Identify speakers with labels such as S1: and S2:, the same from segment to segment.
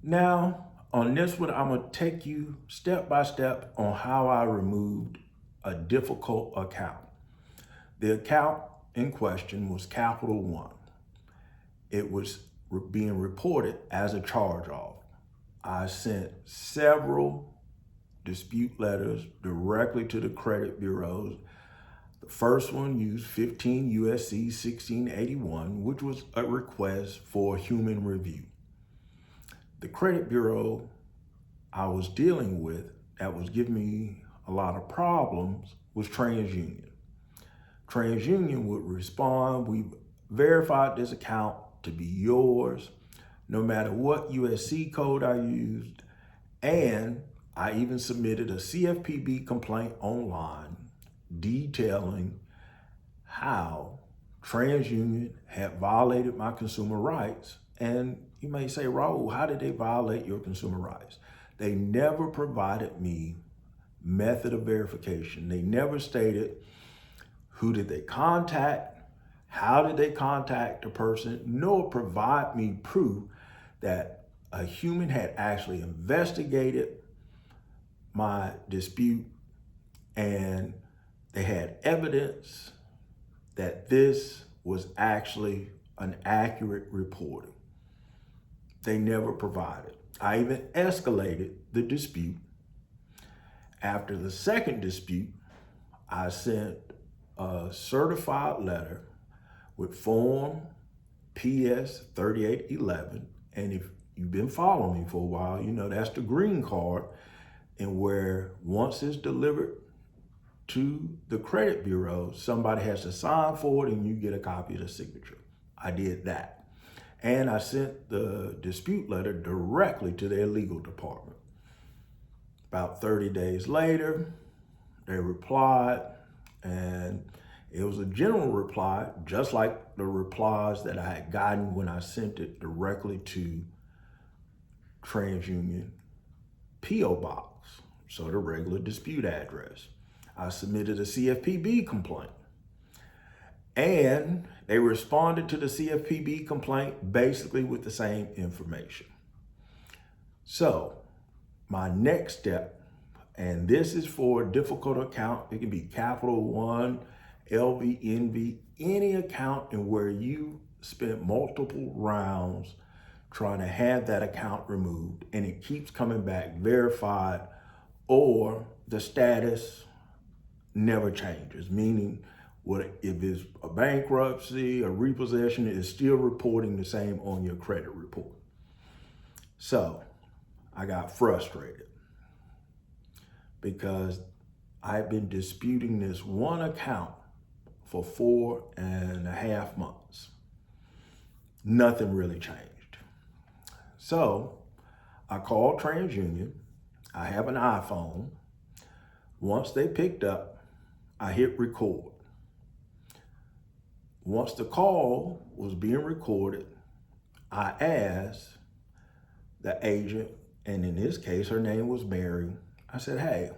S1: Now, on this one, I'm gonna take you step by step on how I removed a difficult account. The account in question was Capital One. It was being reported as a charge-off. I sent several dispute letters directly to the credit bureaus. The first one used 15 USC 1681, which was a request for human review. The credit bureau I was dealing with that was giving me a lot of problems was TransUnion. TransUnion would respond, "We verified this account to be yours, no matter what USC code I used," and I even submitted a CFPB complaint online detailing how TransUnion had violated my consumer rights. And you may say, "Raul, how did they violate your consumer rights?" They never provided me method of verification. They never stated who did they contact, how did they contact the person, nor provide me proof that a human had actually investigated my dispute and they had evidence that this was actually an accurate reporting. They never provided. I even escalated the dispute. After the second dispute, I sent a certified letter with form PS 3811. And if you've been following me for a while, you know that's the green card, and where once it's delivered to the credit bureau, somebody has to sign for it and you get a copy of the signature. I did that. And I sent the dispute letter directly to their legal department. About 30 days later, they replied, and it was a general reply, just like the replies that I had gotten when I sent it directly to TransUnion P.O. Box, so the regular dispute address. I submitted a CFPB complaint, and they responded to the CFPB complaint basically with the same information. So my next step, and this is for a difficult account, it can be Capital One, LV, NV, any account in where you spent multiple rounds trying to have that account removed and it keeps coming back verified, or the status never changes, meaning if it's a bankruptcy, a repossession, it is still reporting the same on your credit report. So I got frustrated because I've been disputing this one account for 4.5 months. Nothing really changed. So I called TransUnion. I have an iPhone. Once they picked up, I hit record. Once the call was being recorded, I asked the agent, and in this case, her name was Mary. I said, "Hey,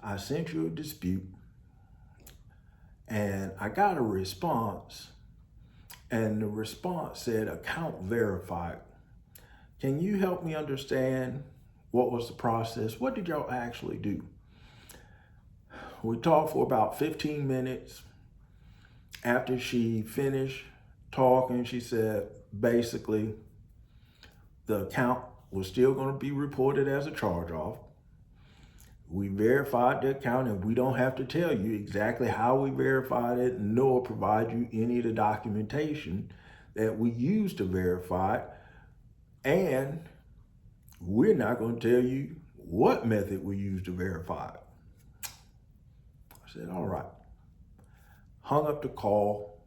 S1: I sent you a dispute and I got a response, and the response said account verified. Can you help me understand what was the process? What did y'all actually do?" We talked for about 15 minutes. After she finished talking, she said, basically, the account was still going to be reported as a charge-off. We verified the account, and we don't have to tell you exactly how we verified it, nor provide you any of the documentation that we used to verify it. And we're not going to tell you what method we used to verify it. I said, all right. Hung up the call,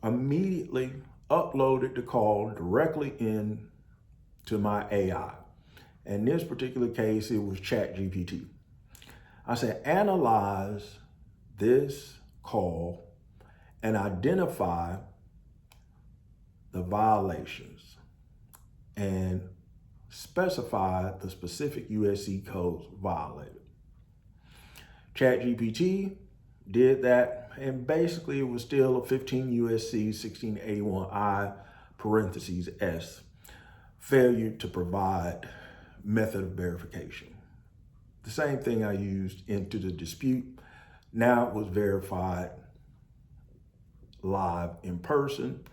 S1: immediately uploaded the call directly in to my AI. In this particular case, it was ChatGPT. I said, analyze this call and identify the violations and specify the specific USC codes violated. ChatGPT did that, and basically it was still a 15 USC 1681I (S) failure to provide method of verification. The same thing I used into the dispute. Now it was verified live in person.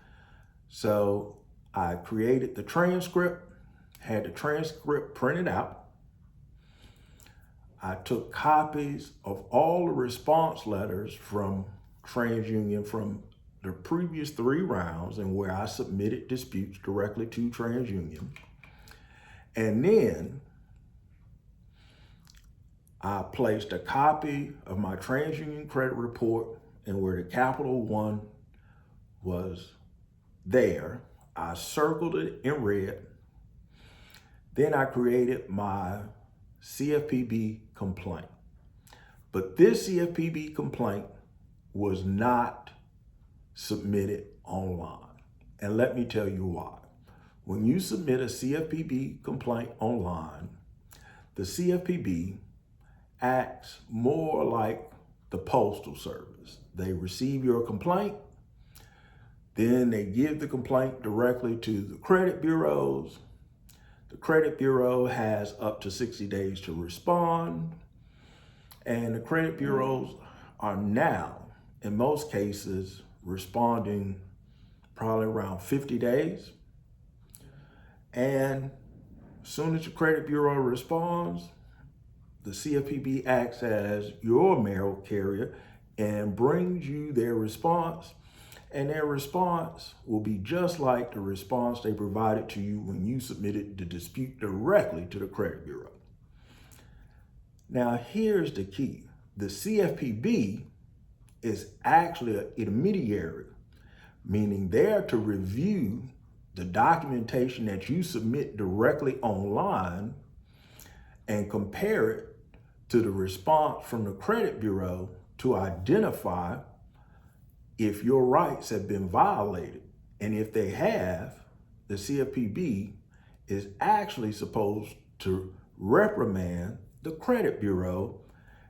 S1: So I created the transcript, had the transcript printed out. I took copies of all the response letters from TransUnion from the previous 3 rounds and where I submitted disputes directly to TransUnion. And then I placed a copy of my TransUnion credit report, and where the Capital One was there, I circled it in red. Then I created my CFPB complaint. But this CFPB complaint was not submitted online. And let me tell you why. When you submit a CFPB complaint online, the CFPB acts more like the Postal Service. They receive your complaint, then they give the complaint directly to the credit bureaus. The credit bureau has up to 60 days to respond, and the credit bureaus are now, in most cases, responding probably around 50 days. And as soon as the credit bureau responds, the CFPB acts as your mail carrier and brings you their response. And their response will be just like the response they provided to you when you submitted the dispute directly to the credit bureau. Now, here's the key. The CFPB is actually an intermediary, meaning they're to review the documentation that you submit directly online and compare it to the response from the credit bureau to identify if your rights have been violated. And if they have, the CFPB is actually supposed to reprimand the credit bureau,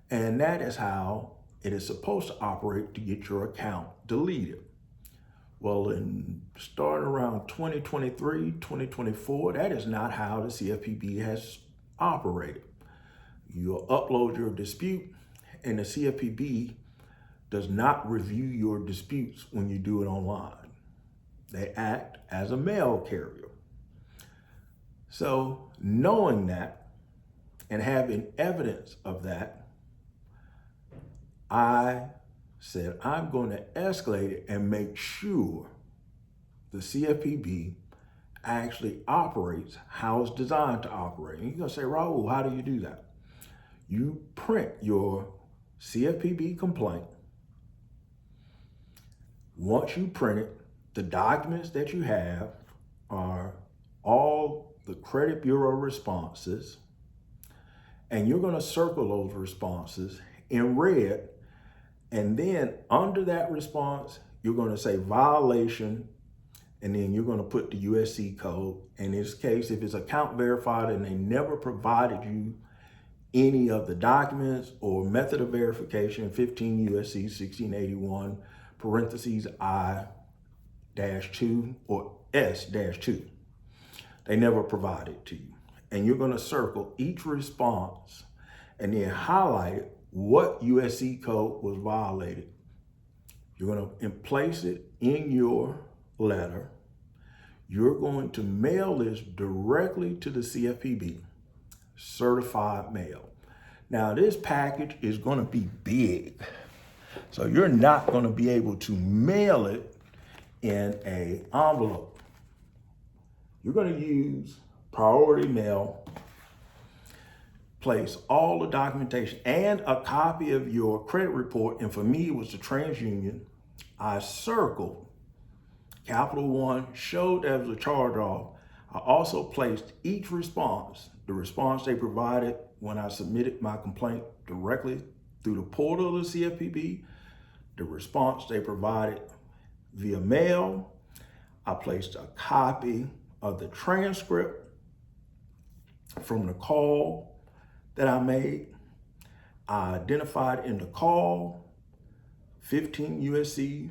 S1: and that is how it is supposed to operate to get your account deleted. Well, starting around 2023, 2024, that is not how the CFPB has operated. You'll upload your dispute, and the CFPB does not review your disputes when you do it online. They act as a mail carrier. So knowing that and having evidence of that, I said, I'm going to escalate it and make sure the CFPB actually operates how it's designed to operate. And you're going to say, Raul, how do you do that? You print your CFPB complaint. Once you print it, the documents that you have are all the credit bureau responses, and you're going to circle those responses in red. And then under that response, you're going to say violation, and then you're going to put the USC code. In this case, if it's account verified and they never provided you any of the documents or method of verification, 15 USC 1681, parentheses I-2 or S-2. They never provided it to you. And you're going to circle each response and then highlight what USC code was violated. You're going to place it in your letter. You're going to mail this directly to the CFPB, certified mail. Now, this package is going to be big, so you're not going to be able to mail it in an envelope. You're going to use priority mail, place all the documentation and a copy of your credit report. And for me, it was the TransUnion. I circled Capital One, showed as a charge off. I also placed each response, the response they provided when I submitted my complaint directly through the portal of the CFPB, the response they provided via mail. I placed a copy of the transcript from the call that I made. I identified in the call 15 USC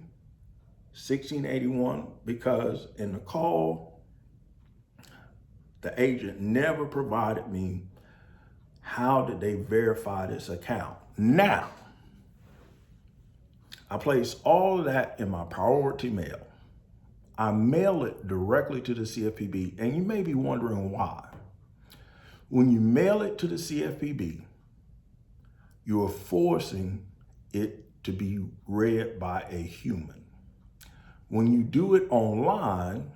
S1: 1681 because in the call, The agent never provided me how did they verify this account. Now, I place all of that in my priority mail. I mail it directly to the CFPB, and you may be wondering why. When you mail it to the CFPB, you are forcing it to be read by a human. When you do it online,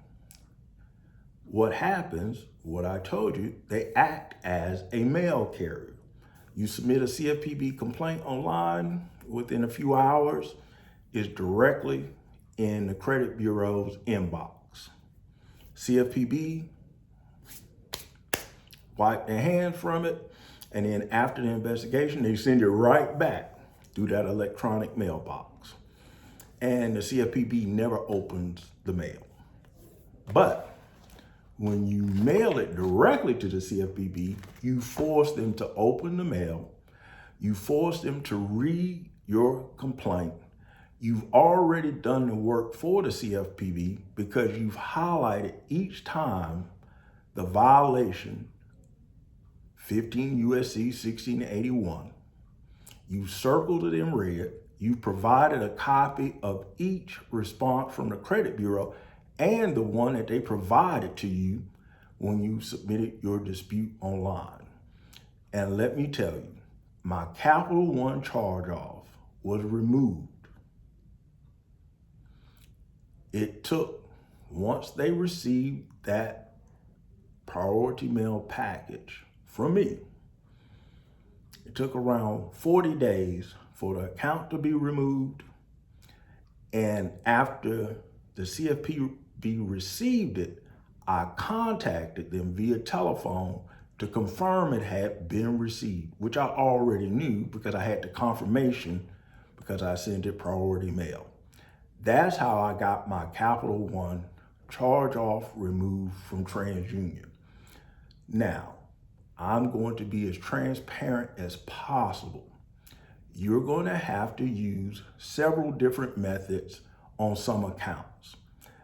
S1: what happens, what I told you, they act as a mail carrier. You submit a CFPB complaint online, within a few hours, it's directly in the credit bureau's inbox. CFPB wipe their hands from it, and then after the investigation, they send it right back through that electronic mailbox. And the CFPB never opens the mail. But when you mail it directly to the CFPB, you force them to open the mail, you force them to read your complaint. You've already done the work for the CFPB because you've highlighted each time the violation, 15 USC 1681. You circled it in red. You provided a copy of each response from the credit bureau and the one that they provided to you when you submitted your dispute online. And let me tell you, my Capital One charge-off was removed. It took, once they received that priority mail package from me, it took around 40 days for the account to be removed. And after the CFPB received it, I contacted them via telephone to confirm it had been received, which I already knew because I had the confirmation because I sent it priority mail. That's how I got my Capital One charge-off removed from TransUnion. Now, I'm going to be as transparent as possible. You're going to have to use several different methods on some accounts.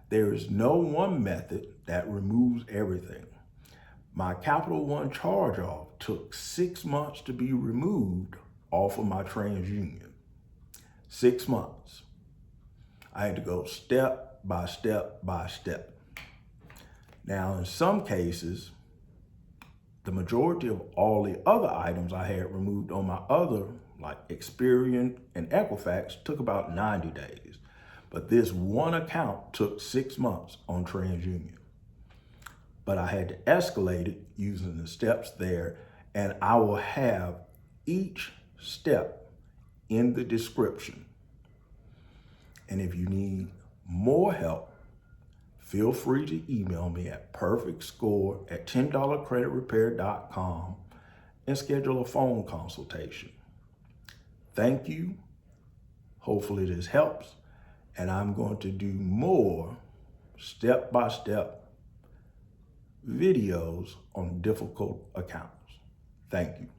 S1: There is no one method that removes everything. My Capital One charge-off took 6 months to be removed off of my TransUnion. 6 months. I had to go step by step by step. Now, in some cases, the majority of all the other items I had removed on my other, like Experian and Equifax, took about 90 days. But this one account took 6 months on TransUnion. But I had to escalate it using the steps there, and I will have each step in the description. And if you need more help, feel free to email me at perfectscore@10dollarcreditrepair.com and schedule a phone consultation. Thank you. Hopefully this helps. And I'm going to do more step-by-step videos on difficult accounts. Thank you.